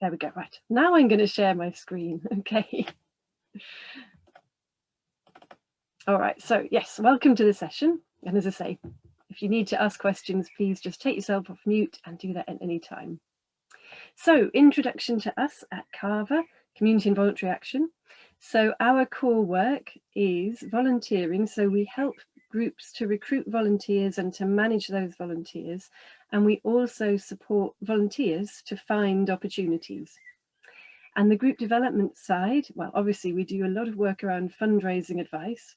There we go. Right, now I'm going to share my screen. Okay. All right, so yes, welcome to the session. And as I say, if you need to ask questions, please just take yourself off mute and do that at any time. So, introduction to us at Carver, Community and Voluntary Action. So our core work is volunteering. So we help groups to recruit volunteers and to manage those volunteers. And we also support volunteers to find opportunities. And the group development side, well, obviously we do a lot of work around fundraising advice.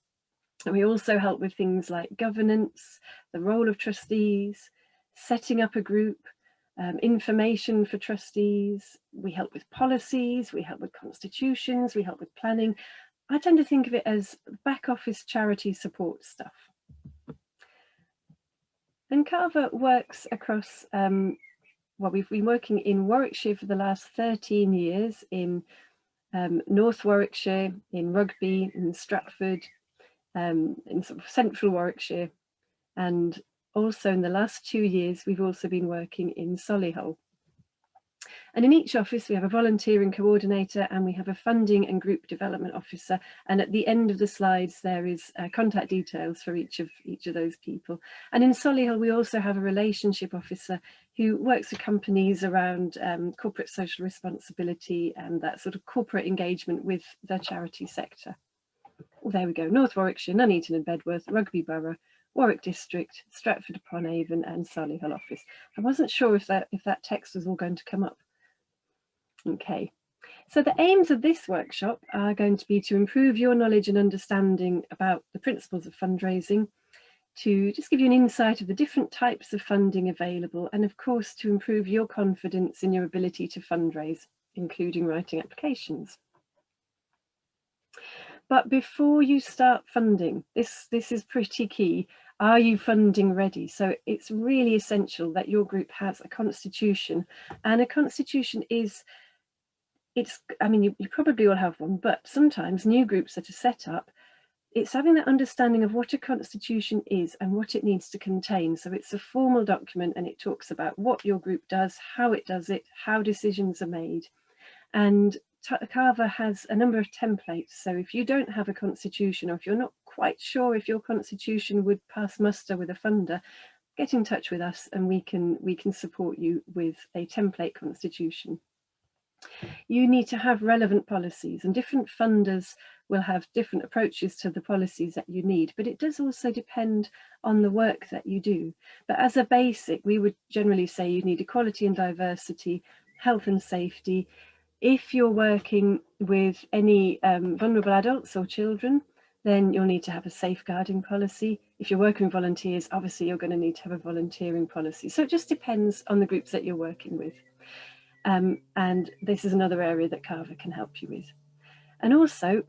And we also help with things like governance, the role of trustees, setting up a group, information for trustees. We help with policies, we help with constitutions, we help with planning. I tend to think of it as back office charity support stuff. And Carver works across, well, we've been working in Warwickshire for the last 13 years, in North Warwickshire, in Rugby, in Stratford, in sort of central Warwickshire, and also in the last 2 years we've also been working in Solihull. And in each office we have a volunteering coordinator and we have a funding and group development officer, and at the end of the slides there is contact details for each of those people. And in Solihull we also have a relationship officer who works with companies around corporate social responsibility and that sort of corporate engagement with the charity sector. Oh, there we go, North Warwickshire, Nuneaton and Bedworth, Rugby Borough, Warwick District, Stratford upon Avon and Solihull office. I wasn't sure if that text was all going to come up. Okay, so the aims of this workshop are going to be to improve your knowledge and understanding about the principles of fundraising, to just give you an insight of the different types of funding available, and of course to improve your confidence in your ability to fundraise, including writing applications. But before you start funding, this is pretty key. Are you funding ready? So it's really essential that your group has a constitution, and a constitution is, I mean, you probably all have one, but sometimes new groups that are set up, it's having that understanding of what a constitution is and what it needs to contain. So it's a formal document and it talks about what your group does, how it does it, how decisions are made. And Carver has a number of templates. So if you don't have a constitution, or if you're not quite sure if your constitution would pass muster with a funder, get in touch with us and we can support you with a template constitution. You need to have relevant policies, and different funders will have different approaches to the policies that you need, but it does also depend on the work that you do. But as a basic, we would generally say you need equality and diversity, health and safety. If you're working with any vulnerable adults or children, then you'll need to have a safeguarding policy. If you're working with volunteers, obviously you're going to need to have a volunteering policy. So it just depends on the groups that you're working with. And this is another area that Carver can help you with. And also,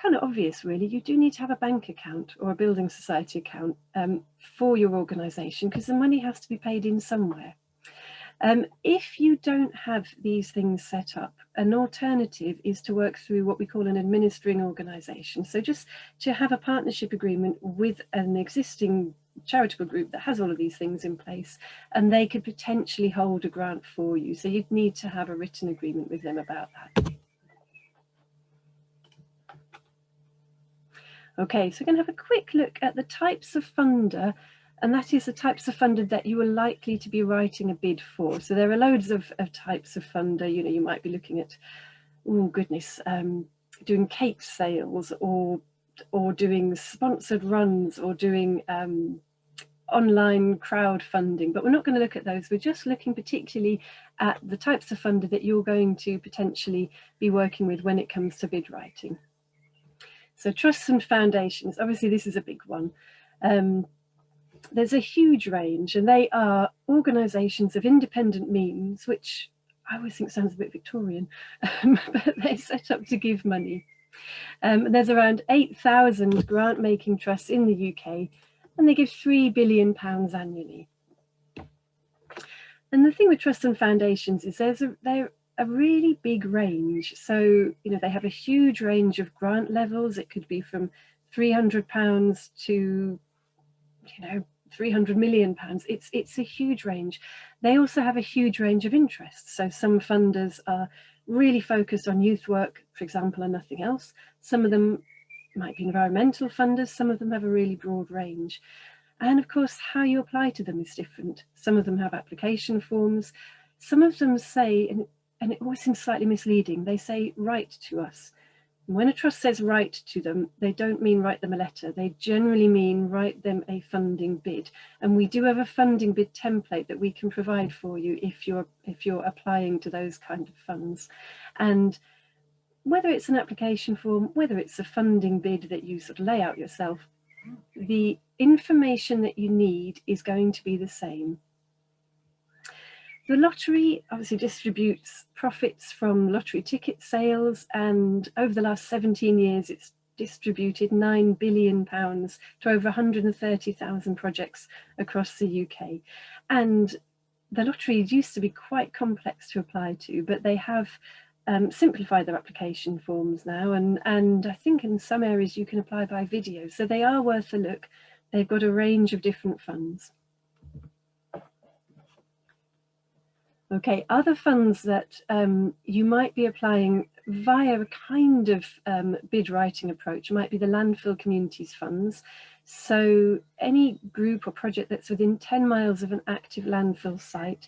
kind of obvious really, you do need to have a bank account or a building society account for your organisation, because the money has to be paid in somewhere. If you don't have these things set up, an alternative is to work through what we call an administering organisation. So just to have a partnership agreement with an existing charitable group that has all of these things in place, and they could potentially hold a grant for you. So you'd need to have a written agreement with them about that. Okay, so we're going to have a quick look at the types of funder, and that is the types of funder that you are likely to be writing a bid for. So there are loads of types of funder. You know, you might be looking at, oh goodness, doing cake sales, or doing sponsored runs, or doing online crowdfunding, but we're not going to look at those. We're just looking particularly at the types of funder that you're going to potentially be working with when it comes to bid writing. So trusts and foundations, obviously this is a big one. There's a huge range, and they are organisations of independent means, which I always think sounds a bit Victorian, but they're set up to give money. There's around 8,000 grant-making trusts in the UK, and they give £3 billion annually. And the thing with trusts and foundations is they're a really big range. So, you know, they have a huge range of grant levels. It could be from £300 to, you know, £300 million. It's a huge range. They also have a huge range of interests. So some funders are really focused on youth work, for example, and nothing else. Some of them might be environmental funders. Some of them have a really broad range. And of course, how you apply to them is different. Some of them have application forms. Some of them say, and it always seems slightly misleading, they say, write to us. And when a trust says write to them, they don't mean write them a letter. They generally mean write them a funding bid. And we do have a funding bid template that we can provide for you if you're applying to those kind of funds. And whether it's an application form, whether it's a funding bid that you sort of lay out yourself, the information that you need is going to be the same. The lottery obviously distributes profits from lottery ticket sales, and over the last 17 years it's distributed £9 billion to over 130,000 projects across the UK. And the lotteries used to be quite complex to apply to, but they have simplified their application forms now, and I think in some areas you can apply by video, so they are worth a look. They've got a range of different funds. Okay, other funds that you might be applying via a kind of bid writing approach might be the Landfill Communities funds. So any group or project that's within 10 miles of an active landfill site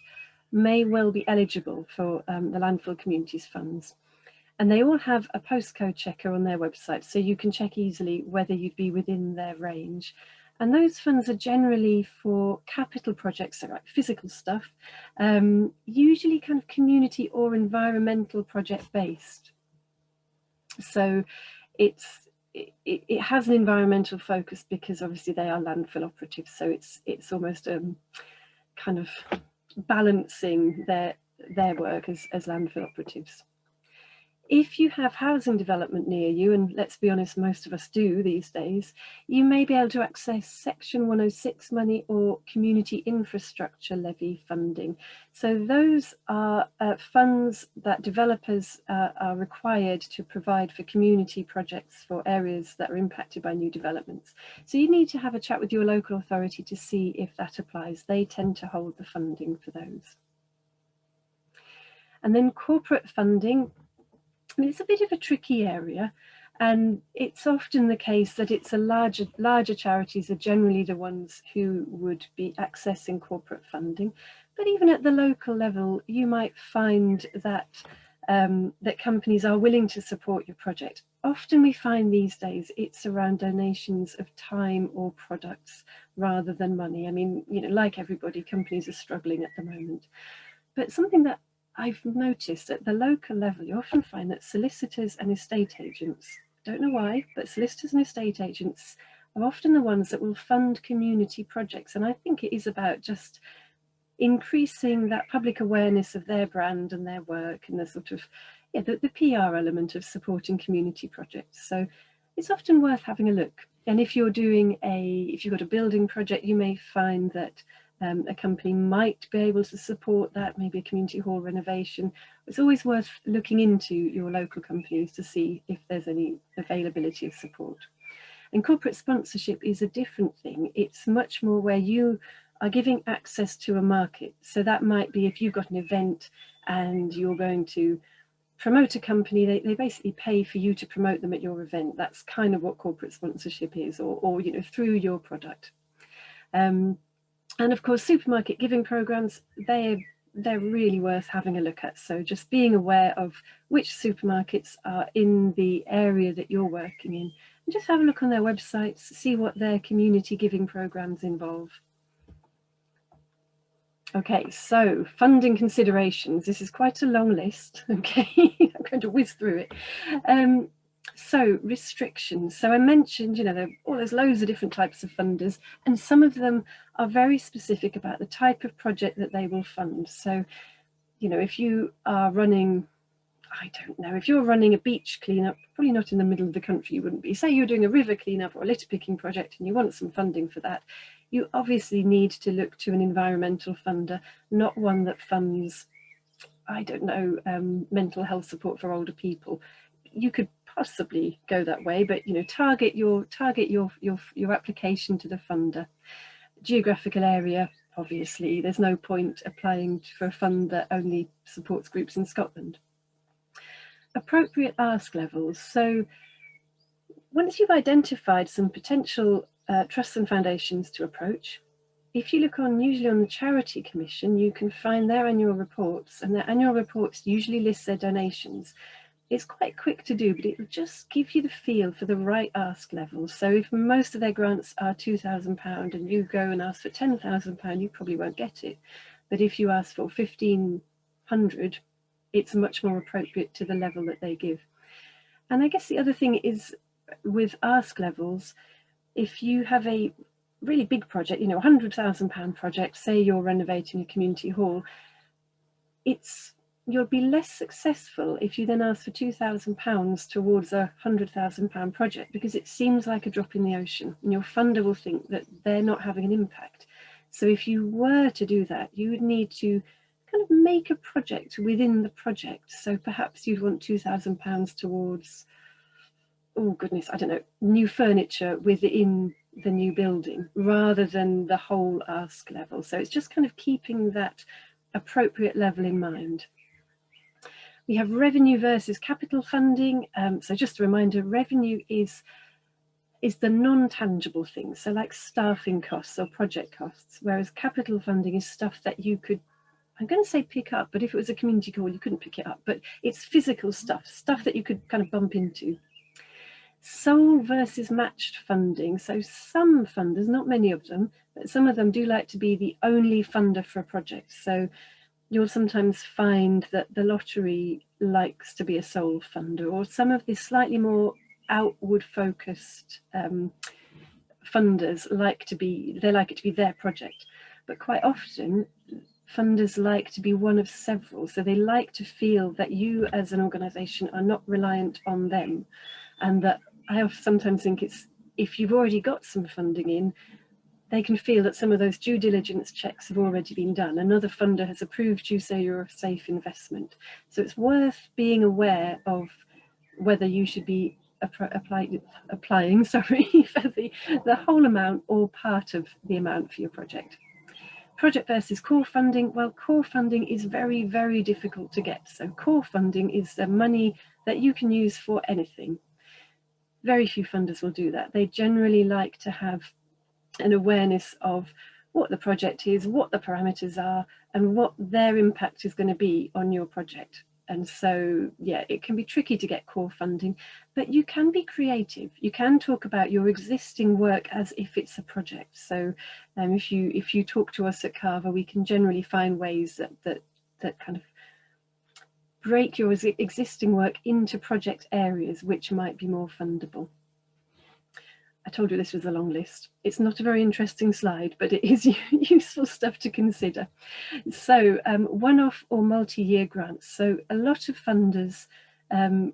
may well be eligible for the Landfill Communities funds. And they all have a postcode checker on their website, so you can check easily whether you'd be within their range. And those funds are generally for capital projects, so like physical stuff, usually kind of community or environmental project based. So it has an environmental focus because obviously they are landfill operatives, so it's almost kind of balancing their work as landfill operatives. If you have housing development near you, and let's be honest, most of us do these days, you may be able to access Section 106 money or Community Infrastructure Levy funding. So those are funds that developers are required to provide for community projects for areas that are impacted by new developments. So you need to have a chat with your local authority to see if that applies. They tend to hold the funding for those. And then corporate funding. It's a bit of a tricky area, and it's often the case that it's larger charities are generally the ones who would be accessing corporate funding. But even at the local level, you might find that that companies are willing to support your project. Often we find these days it's around donations of time or products rather than money. I mean, you know, like everybody, companies are struggling at the moment. But something that I've noticed at the local level, you often find that solicitors and estate agents, don't know why, but solicitors and estate agents are often the ones that will fund community projects. And I think it is about just increasing that public awareness of their brand and their work, and the sort of, yeah, the PR element of supporting community projects. So it's often worth having a look. And if you're doing if you've got a building project, you may find that a company might be able to support that, maybe a community hall renovation. It's always worth looking into your local companies to see if there's any availability of support. And corporate sponsorship is a different thing. It's much more where you are giving access to a market. So that might be if you've got an event and you're going to promote a company, they basically pay for you to promote them at your event. That's kind of what corporate sponsorship is, or you know, through your product. And of course, supermarket giving programs, they're really worth having a look at. So just being aware of which supermarkets are in the area that you're working in, and just have a look on their websites, see what their community giving programs involve. Okay, so funding considerations. This is quite a long list, okay? I'm going to whiz through it. So restrictions. So I mentioned, you know, there's loads of different types of funders, and some of them are very specific about the type of project that they will fund. So, you know, if you are running, I don't know, if you're running a beach cleanup, probably not in the middle of the country, you wouldn't be. Say you're doing a river cleanup or a litter picking project and you want some funding for that, you obviously need to look to an environmental funder, not one that funds, I don't know, mental health support for older people. You could possibly go that way, but you know, target your application to the funder. geographical area, obviously, there's no point applying for a fund that only supports groups in Scotland. Appropriate ask levels. So once you've identified some potential trusts and foundations to approach, if you look usually on the Charity Commission, you can find their annual reports, and their annual reports usually list their donations. It's quite quick to do, but it will just give you the feel for the right ask level. So if most of their grants are £2,000 and you go and ask for £10,000, you probably won't get it. But if you ask for 1,500, it's much more appropriate to the level that they give. And I guess the other thing is with ask levels, if you have a really big project, you know, £100,000 project, say you're renovating a community hall, you'll be less successful if you then ask for £2,000 towards a £100,000 project, because it seems like a drop in the ocean and your funder will think that they're not having an impact. So if you were to do that, you would need to kind of make a project within the project. So perhaps you'd want £2,000 towards, oh goodness, I don't know, new furniture within the new building rather than the whole ask level. So it's just kind of keeping that appropriate level in mind. We have revenue versus capital funding. So just a reminder, revenue is the non-tangible things, so like staffing costs or project costs, whereas capital funding is stuff that you could, I'm going to say pick up, but if it was a community hall, you couldn't pick it up, but it's physical stuff that you could kind of bump into. Sole versus matched funding. So some funders, not many of them, but some of them do like to be the only funder for a project. So you'll sometimes find that the lottery likes to be a sole funder, or some of the slightly more outward focused funders like it to be their project. But quite often funders like to be one of several, so they like to feel that you as an organisation are not reliant on them, and that I sometimes think it's, if you've already got some funding in, they can feel that some of those due diligence checks have already been done. Another funder has approved you, so you're a safe investment. So it's worth being aware of whether you should be applying for the whole amount or part of the amount for your project. Project versus core funding. Well, core funding is very, very difficult to get. So core funding is the money that you can use for anything. Very few funders will do that. They generally like to have an awareness of what the project is, what the parameters are, and what their impact is going to be on your project. And so, yeah, it can be tricky to get core funding, but you can be creative. You can talk about your existing work as if it's a project. So if you talk to us at Carver, we can generally find ways that kind of break your existing work into project areas which might be more fundable. I told you this was a long list. It's not a very interesting slide, but it is useful stuff to consider. So one-off or multi-year grants. So a lot of funders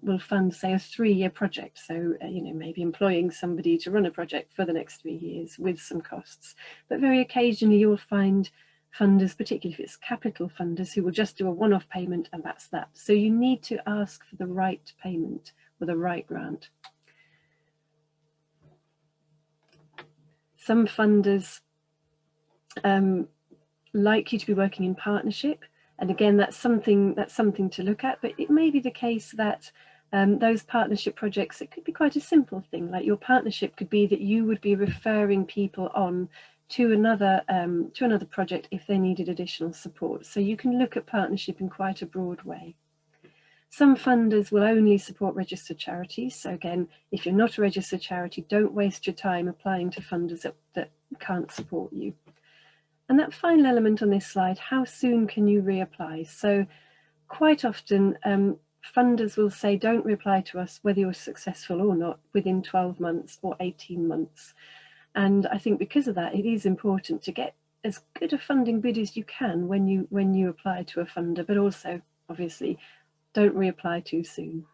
will fund, say, a 3-year project. So, maybe employing somebody to run a project for the next 3 years with some costs. But very occasionally you'll find funders, particularly if it's capital funders, who will just do a one-off payment and that's that. So you need to ask for the right payment or the right grant. Some funders like you to be working in partnership, and again, that's something to look at. But it may be the case that those partnership projects, it could be quite a simple thing. Like your partnership could be that you would be referring people on to another project if they needed additional support. So you can look at partnership in quite a broad way. Some funders will only support registered charities. So again, if you're not a registered charity, don't waste your time applying to funders that can't support you. And that final element on this slide, how soon can you reapply? So quite often funders will say, don't reapply to us whether you're successful or not within 12 months or 18 months. And I think because of that, it is important to get as good a funding bid as you can when you apply to a funder, but also obviously don't reapply too soon.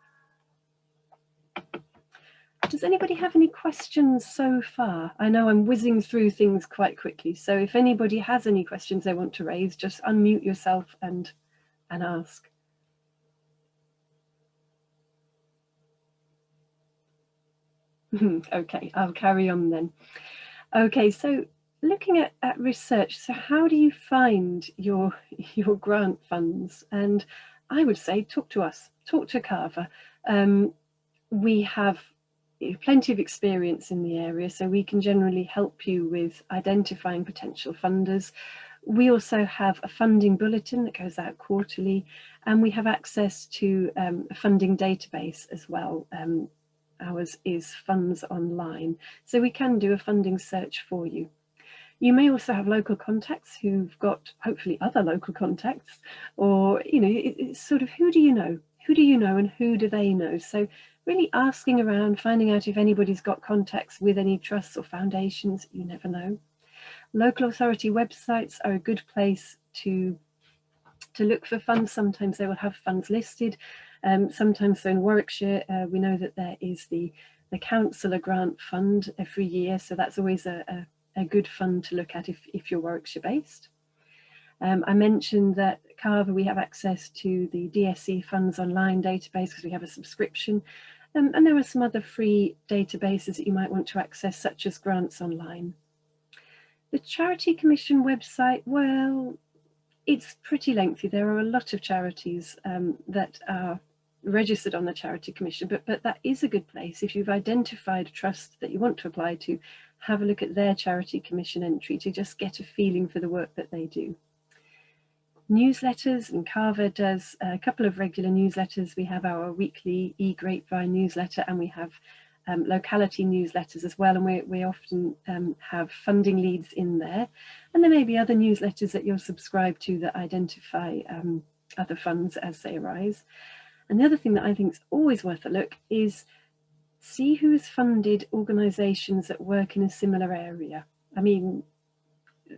Does anybody have any questions so far? I know I'm whizzing through things quite quickly, so if anybody has any questions they want to raise, just unmute yourself and ask. Okay, I'll carry on then. Okay, so looking at research, so how do you find your grant funds? And I would say talk to us, talk to Carver. We have plenty of experience in the area, so we can generally help you with identifying potential funders. We also have a funding bulletin that goes out quarterly, and we have access to a funding database as well. Ours is Funds Online, so we can do a funding search for you. You may also have local contacts who've got hopefully other local contacts, or it's sort of who do you know? Who do you know and who do they know? So really asking around, finding out if anybody's got contacts with any trusts or foundations. You never know. Local authority websites are a good place to look for funds. Sometimes they will have funds listed. Sometimes, so in Warwickshire, we know that there is the Councillor Grant Fund every year, so that's always a good fund to look at if you're Warwickshire based. I mentioned that Carver, we have access to the DSE Funds Online database because we have a subscription. And there are some other free databases that you might want to access, such as Grants Online. The Charity Commission website, well, it's pretty lengthy. There are a lot of charities that are registered on the Charity Commission, but that is a good place. If you've identified a trust that you want to apply to, have a look at their Charity Commission entry to just get a feeling for the work that they do. Newsletters, and Carver does a couple of regular newsletters. We have our weekly e-grapevine newsletter, and we have locality newsletters as well, and we often have funding leads in there. And there may be other newsletters that you're subscribed to that identify other funds as they arise. And the other thing that I think is always worth a look is see who has funded organisations that work in a similar area. I mean,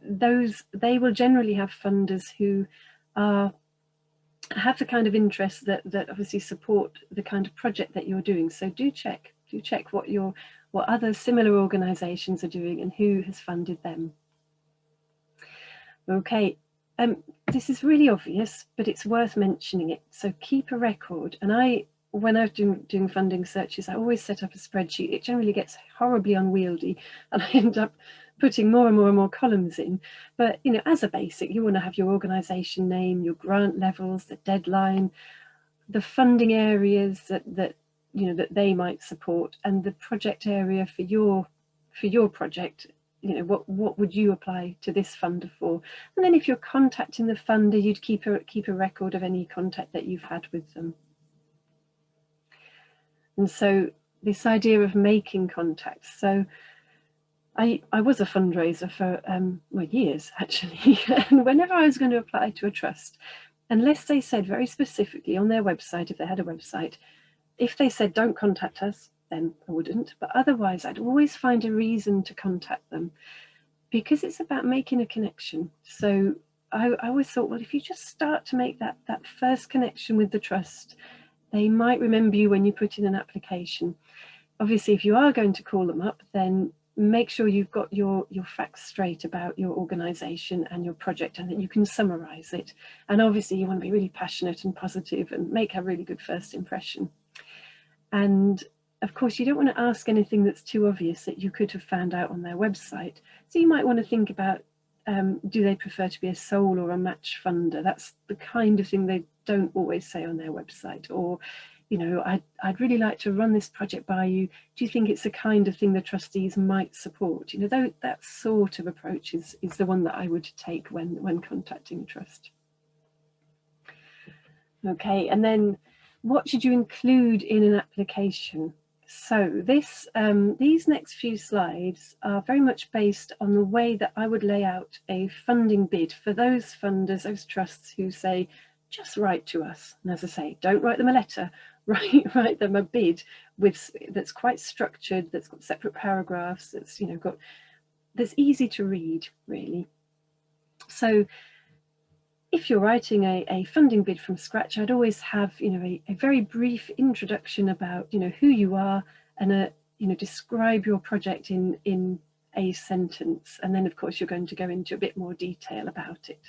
they will generally have funders who have the kind of interest that obviously support the kind of project that you're doing. So do check what other similar organisations are doing and who has funded them. Okay, this is really obvious, but it's worth mentioning it. So keep a record. And when I was doing funding searches, I always set up a spreadsheet. It generally gets horribly unwieldy, and I end up putting more and more and more columns in. But as a basic, you want to have your organisation name, your grant levels, the deadline, the funding areas that they might support, and the project area for your project. What would you apply to this funder for? And then if you're contacting the funder, you'd keep a record of any contact that you've had with them. And so this idea of making contacts. So I was a fundraiser for years actually, and whenever I was going to apply to a trust, unless they said very specifically on their website, if they had a website, if they said don't contact us, then I wouldn't. But otherwise, I'd always find a reason to contact them, because it's about making a connection. So I always thought, well, if you just start to make that first connection with the trust, they might remember you when you put in an application. Obviously, if you are going to call them up, then make sure you've got your facts straight about your organisation and your project, and that you can summarise it. And obviously, you want to be really passionate and positive and make a really good first impression. And of course, you don't want to ask anything that's too obvious that you could have found out on their website. So you might want to think about, do they prefer to be a sole or a match funder? That's the kind of thing they don't always say on their website. Or, I'd really like to run this project by you. Do you think it's the kind of thing the trustees might support? That sort of approach is the one that I would take when contacting a trust. Okay, and then what should you include in an application? So these next few slides are very much based on the way that I would lay out a funding bid for those funders, those trusts who say, just write to us. And as I say, don't write them a letter, write them a bid that's quite structured, that's got separate paragraphs, that's easy to read, really. So if you're writing a funding bid from scratch, I'd always have a very brief introduction about who you are, and describe your project in a sentence, and then of course you're going to go into a bit more detail about it.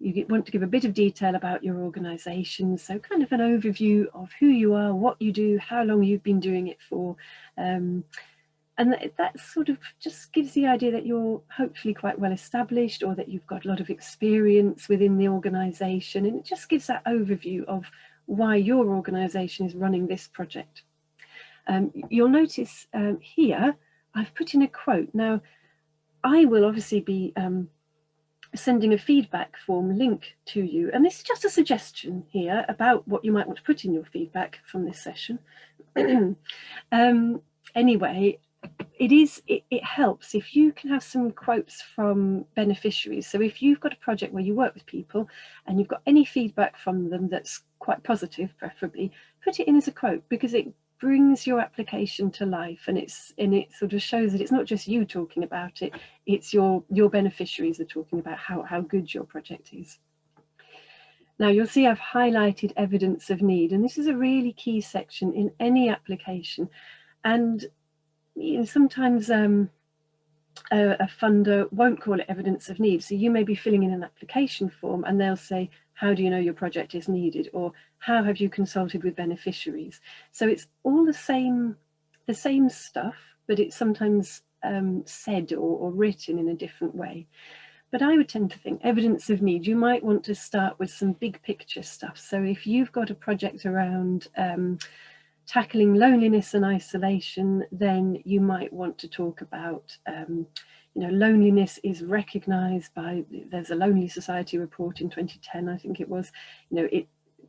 You want to give a bit of detail about your organisation, so kind of an overview of who you are, what you do, how long you've been doing it for, and And that sort of just gives the idea that you're hopefully quite well established, or that you've got a lot of experience within the organisation, and it just gives that overview of why your organisation is running this project. You'll notice here I've put in a quote. Now, I will obviously be sending a feedback form link to you, and this is just a suggestion here about what you might want to put in your feedback from this session. Anyway, it helps if you can have some quotes from beneficiaries. So if you've got a project where you work with people and you've got any feedback from them that's quite positive, preferably, put it in as a quote, because it brings your application to life, and it sort of shows that it's not just you talking about it, it's your beneficiaries are talking about how good your project is. Now you'll see I've highlighted evidence of need, and this is a really key section in any application. And you know, sometimes a funder won't call it evidence of need. So you may be filling in an application form and they'll say, how do you know your project is needed? Or how have you consulted with beneficiaries? So it's all the same stuff, but it's sometimes said or written in a different way. But I would tend to think evidence of need, you might want to start with some big picture stuff. So if you've got a project around tackling loneliness and isolation, then you might want to talk about, you know, loneliness is recognised by, there's a Lonely Society report in 2010, I think it was, you know,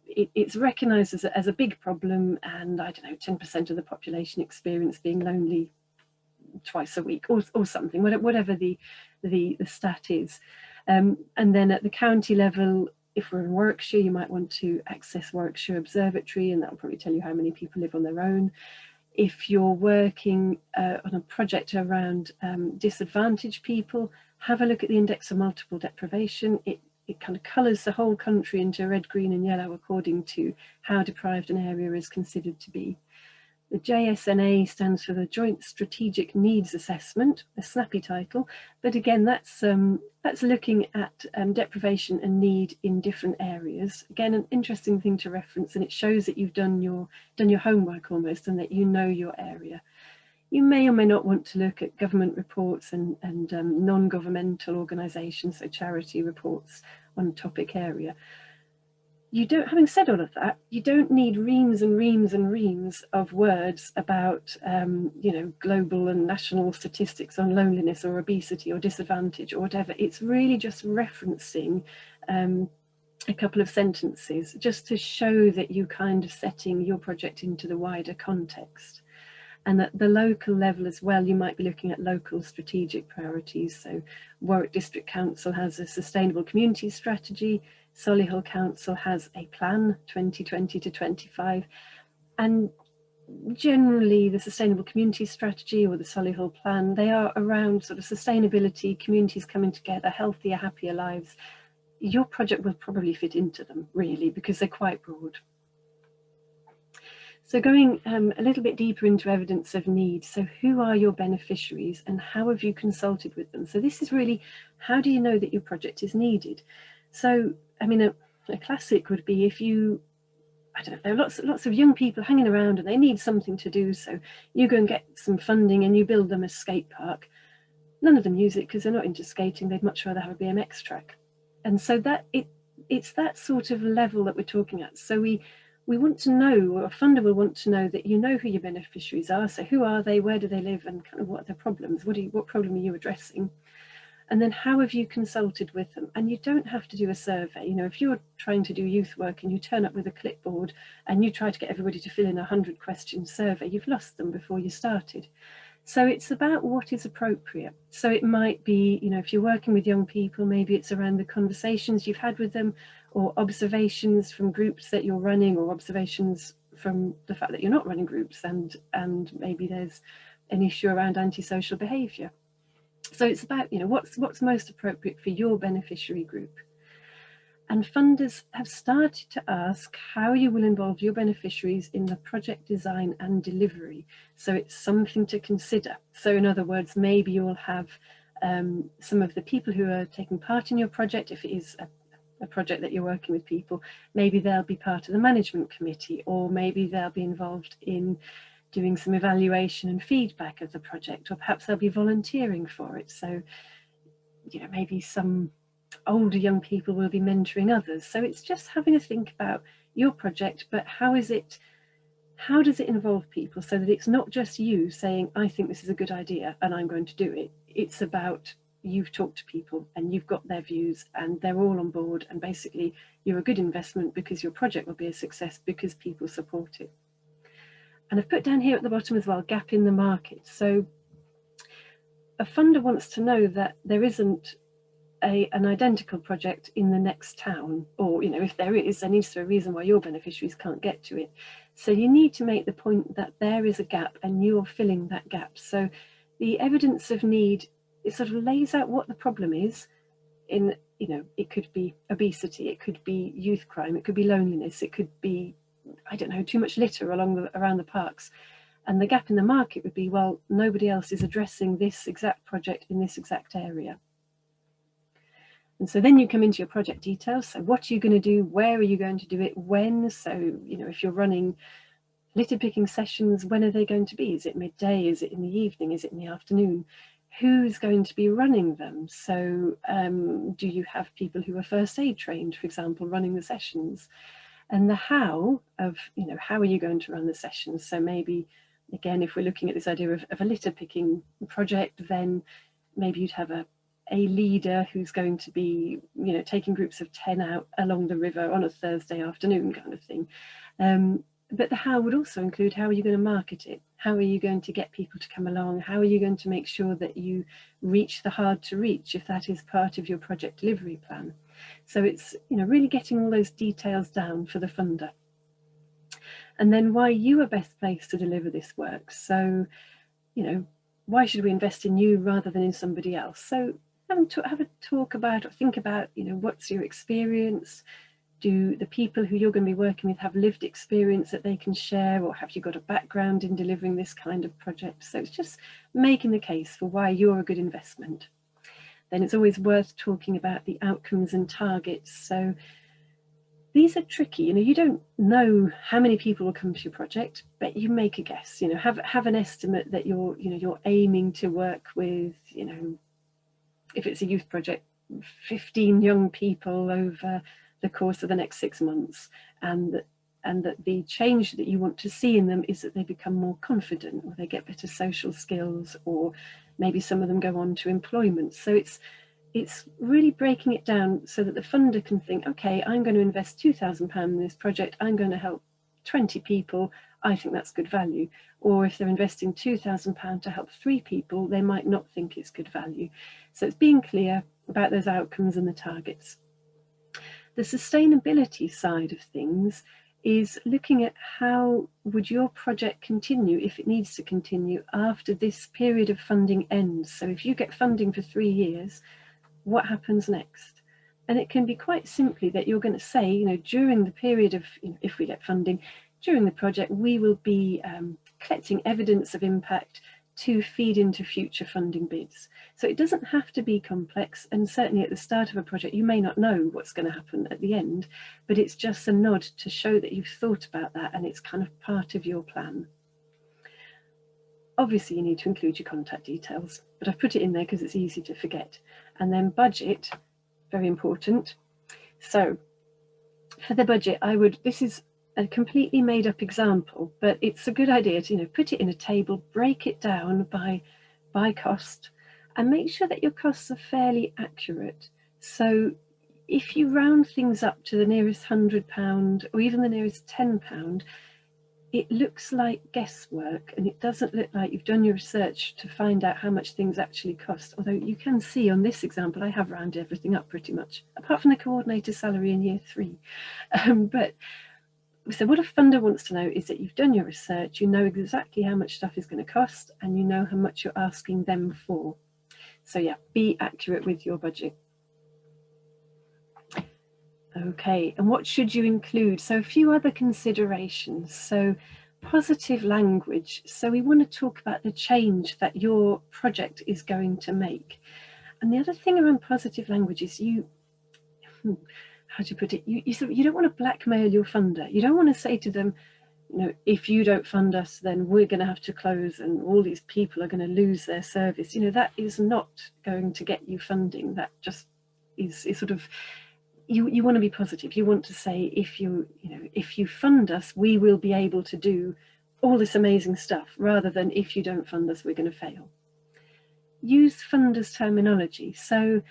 it's recognised as a big problem, and I don't know, 10% of the population experience being lonely twice a week or something, whatever the stat is. And then at the county level, if we're in Warwickshire, you might want to access Warwickshire Observatory, and that will probably tell you how many people live on their own. If you're working on a project around disadvantaged people, have a look at the Index of Multiple Deprivation. It kind of colours the whole country into red, green and yellow according to how deprived an area is considered to be. The JSNA stands for the Joint Strategic Needs Assessment, a snappy title, but again, that's looking at deprivation and need in different areas. Again, an interesting thing to reference, and it shows that you've done your homework almost, and that you know your area. You may or may not want to look at government reports and non-governmental organisations, so charity reports on a topic area. You don't, having said all of that, you don't need reams and reams and reams of words about, you know, global and national statistics on loneliness or obesity or disadvantage or whatever. It's really just referencing a couple of sentences just to show that you kind of setting your project into the wider context. And at the local level as well, you might be looking at local strategic priorities. So Warwick District Council has a sustainable communities strategy. Solihull Council has a plan 2020 to 25. And generally the sustainable communities strategy or the Solihull plan, they are around sort of sustainability, communities coming together, healthier, happier lives. Your project will probably fit into them really, because they're quite broad. So going a little bit deeper into evidence of need. So who are your beneficiaries and how have you consulted with them? So this is really, how do you know that your project is needed? So, I mean, a classic would be if you, I don't know, there are lots of young people hanging around and they need something to do. So you go and get some funding and you build them a skate park. None of them use it because they're not into skating. They'd much rather have a BMX track. And so that it's that sort of level that we're talking at. So we want to know, or a funder will want to know that you know who your beneficiaries are. So who are they, where do they live, and kind of what are their problems? What problem are you addressing? And then how have you consulted with them? And you don't have to do a survey. You know, if you're trying to do youth work and you turn up with a clipboard and you try to get everybody to fill in a 100-question survey, you've lost them before you started. So it's about what is appropriate. So it might be, you know, if you're working with young people, maybe it's around the conversations you've had with them, or observations from groups that you're running, or observations from the fact that you're not running groups, and maybe there's an issue around antisocial behaviour. So it's about, you know, what's most appropriate for your beneficiary group. And funders have started to ask how you will involve your beneficiaries in the project design and delivery. So it's something to consider. So in other words, maybe you'll have some of the people who are taking part in your project, if it is a project that you're working with people, maybe they'll be part of the management committee, or maybe they'll be involved in doing some evaluation and feedback of the project, or perhaps they'll be volunteering for it. So, you know, maybe some older young people will be mentoring others. So it's just having a think about your project, but how does it involve people, so that it's not just you saying, I think this is a good idea and I'm going to do it. It's about, you've talked to people and you've got their views and they're all on board, and basically you're a good investment because your project will be a success because people support it. And I've put down here at the bottom as well, gap in the market. So a funder wants to know that there isn't an identical project in the next town, or, you know, if there is, there needs to be a reason why your beneficiaries can't get to it. So you need to make the point that there is a gap and you're filling that gap. So the evidence of need, it sort of lays out what the problem is. In, you know, it could be obesity, it could be youth crime, it could be loneliness, it could be, I don't know, too much litter around the parks. And the gap in the market would be, well, nobody else is addressing this exact project in this exact area. And so then you come into your project details. So what are you going to do? Where are you going to do it? When? So, you know, if you're running litter picking sessions, when are they going to be? Is it midday? Is it in the evening? Is it in the afternoon? Who's going to be running them? So do you have people who are first aid trained, for example, running the sessions? And the how of, you know, how are you going to run the sessions? So maybe, again, if we're looking at this idea of a litter picking project, then maybe you'd have a leader who's going to be, you know, taking groups of 10 out along the river on a Thursday afternoon kind of thing. But the how would also include, how are you going to market it? How are you going to get people to come along? How are you going to make sure that you reach the hard to reach, if that is part of your project delivery plan? So it's, you know, really getting all those details down for the funder. And then why you are best placed to deliver this work. So, you know, why should we invest in you rather than in somebody else? So have a talk about, or think about, you know, what's your experience? Do the people who you're going to be working with have lived experience that they can share, or have you got a background in delivering this kind of project? So it's just making the case for why you're a good investment. Then it's always worth talking about the outcomes and targets. So these are tricky, you know, you don't know how many people will come to your project, but you make a guess, you know, have an estimate that you're aiming to work with, you know, if it's a youth project, 15 young people over the course of the next 6 months, and that the change that you want to see in them is that they become more confident, or they get better social skills, or maybe some of them go on to employment. So it's really breaking it down so that the funder can think, okay, I'm going to invest £2,000 in this project, I'm going to help 20 people, I think that's good value. Or if they're investing £2,000 to help 3 people, they might not think it's good value. So it's being clear about those outcomes and the targets. The sustainability side of things is looking at how would your project continue, if it needs to continue, after this period of funding ends. So if you get funding for 3 years, what happens next? And it can be quite simply that you're going to say, you know, during the period of, you know, if we get funding, during the project, we will be collecting evidence of impact to feed into future funding bids. So it doesn't have to be complex, and certainly at the start of a project, you may not know what's going to happen at the end, but it's just a nod to show that you've thought about that and it's kind of part of your plan. Obviously, you need to include your contact details, but I've put it in there because it's easy to forget. And then budget, very important. So for the budget, this is a completely made up example, but it's a good idea to, you know, put it in a table, break it down by cost, and make sure that your costs are fairly accurate. So if you round things up to the nearest £100 or even the nearest £10, it looks like guesswork, and it doesn't look like you've done your research to find out how much things actually cost. Although you can see on this example, I have rounded everything up pretty much, apart from the coordinator salary in year 3. But so what a funder wants to know is that you've done your research, you know exactly how much stuff is going to cost, and you know how much you're asking them for. So yeah, be accurate with your budget. Okay, and what should you include? So a few other considerations. So positive language. So we want to talk about the change that your project is going to make. And the other thing around positive language is how do you put it? You don't want to blackmail your funder. You don't want to say to them, you know, if you don't fund us, then we're going to have to close and all these people are going to lose their service. You know, that is not going to get you funding. That just is sort of, you want to be positive. You want to say, if you fund us, we will be able to do all this amazing stuff, rather than if you don't fund us, we're going to fail. Use funders terminology. So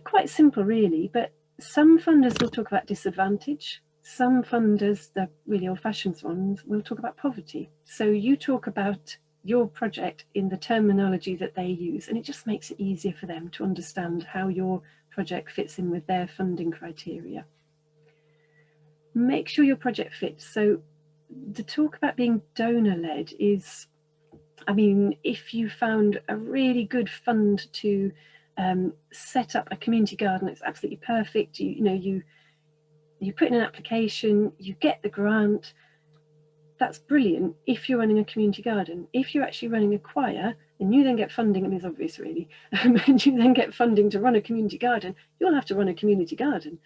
quite simple really, but some funders will talk about disadvantage. Some funders, the really old-fashioned ones, will talk about poverty. So you talk about your project in the terminology that they use, and it just makes it easier for them to understand how your project fits in with their funding criteria. Make sure your project fits. So the talk about being donor-led is, I mean, if you found a really good fund to set up a community garden, it's absolutely perfect. You put in an application, you get the grant. That's brilliant if you're running a community garden. If you're actually running a choir and you then get funding, I mean, it's obvious really, and you then get funding to run a community garden, you'll have to run a community garden.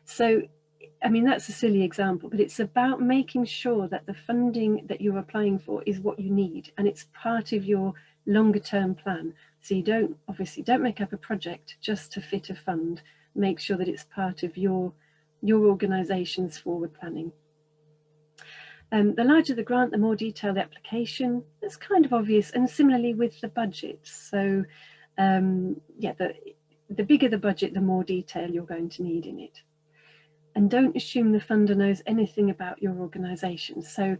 So, I mean, that's a silly example, but it's about making sure that the funding that you're applying for is what you need, and it's part of your longer term plan. So you don't make up a project just to fit a fund. Make sure that it's part of your organisation's forward planning. The larger the grant, the more detailed the application. That's kind of obvious, and similarly with the budget. So yeah, the bigger the budget, the more detail you're going to need in it. And don't assume the funder knows anything about your organisation. So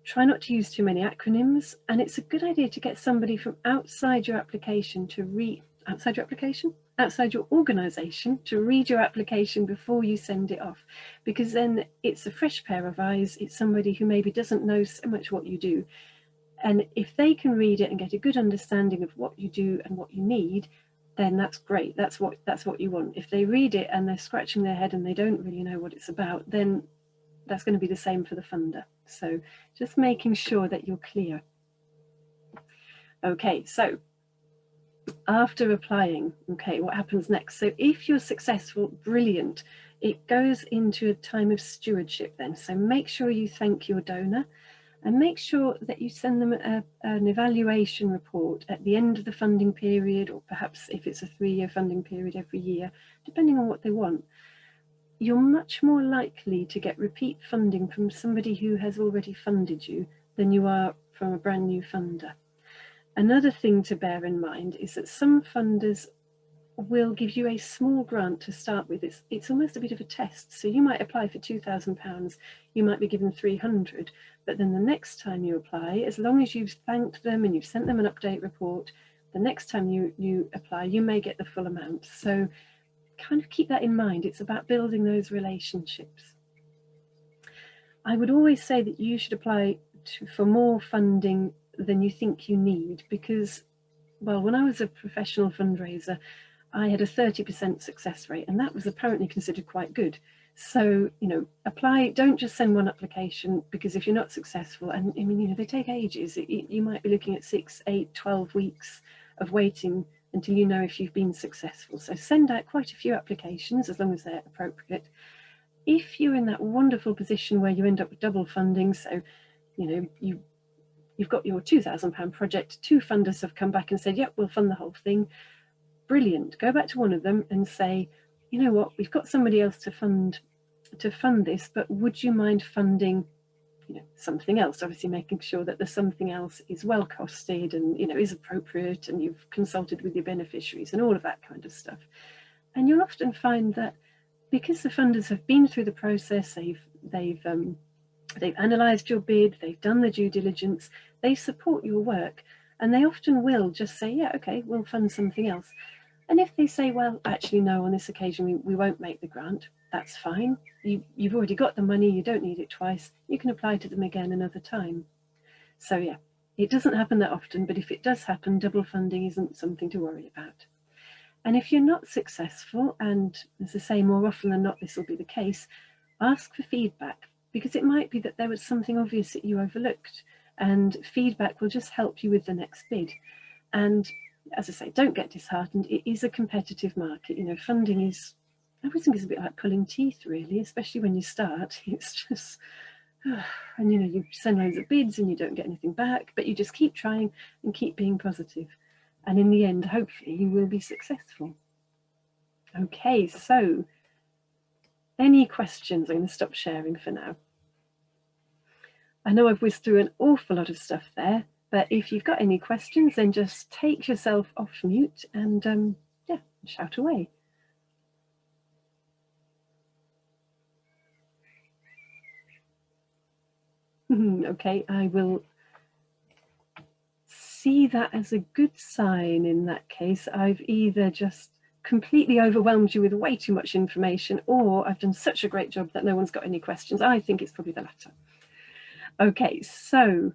try not to use too many acronyms, and it's a good idea to get somebody from outside your application to read, outside your organisation to read your application before you send it off, because then it's a fresh pair of eyes. It's somebody who maybe doesn't know so much what you do, and if they can read it and get a good understanding of what you do and what you need, then that's great. That's what you want. If they read it and they're scratching their head and they don't really know what it's about, then that's going to be the same for the funder. So just making sure that you're clear. Okay, so after applying, okay, what happens next? So if you're successful, brilliant. It goes into a time of stewardship then. So make sure you thank your donor, and make sure that you send them an evaluation report at the end of the funding period, or perhaps if it's a 3-year funding period, every year, depending on what they want. You're much more likely to get repeat funding from somebody who has already funded you than you are from a brand new funder. Another thing to bear in mind is that some funders will give you a small grant to start with. It's almost a bit of a test. So you might apply for £2,000, you might be given 300, but then the next time you apply, as long as you've thanked them and you've sent them an update report, the next time you apply, you may get the full amount. So kind of keep that in mind. It's about building those relationships. I would always say that you should apply for more funding than you think you need, because, well, when I was a professional fundraiser, I had a 30% success rate, and that was apparently considered quite good. So, you know, apply, don't just send one application, because if you're not successful, and I mean, you know, they take ages, you might be looking at 6, 8, 12 weeks of waiting until you know if you've been successful. So send out quite a few applications, as long as they're appropriate. If you're in that wonderful position where you end up with double funding, so, you know, you've got your £2,000 project, 2 funders have come back and said, yep, we'll fund the whole thing. Brilliant. Go back to one of them and say, you know what, we've got somebody else to fund this, but would you mind funding, you know, something else? Obviously making sure that the something else is well costed and, you know, is appropriate, and you've consulted with your beneficiaries and all of that kind of stuff. And you'll often find that because the funders have been through the process, they've analysed your bid, they've done the due diligence, they support your work, and they often will just say, yeah, okay, we'll fund something else. And if they say, well, actually, no, on this occasion we won't make the grant, that's fine. You've already got the money, you don't need it twice. You can apply to them again another time. So yeah, it doesn't happen that often, but if it does happen, double funding isn't something to worry about. And if you're not successful, and as I say, more often than not this will be the case, ask for feedback, because it might be that there was something obvious that you overlooked, and feedback will just help you with the next bid. And as I say, don't get disheartened. It is a competitive market. You know, funding is, I always think it's a bit like pulling teeth, really, especially when you start. It's just, And you know, you send loads of bids and you don't get anything back, but you just keep trying and keep being positive. And in the end, hopefully you will be successful. Okay, so any questions? I'm going to stop sharing for now. I know I've whizzed through an awful lot of stuff there, but if you've got any questions, then just take yourself off mute and yeah, shout away. Okay, I will see that as a good sign in that case. I've either just completely overwhelmed you with way too much information, or I've done such a great job that no one's got any questions. I think it's probably the latter. Okay, so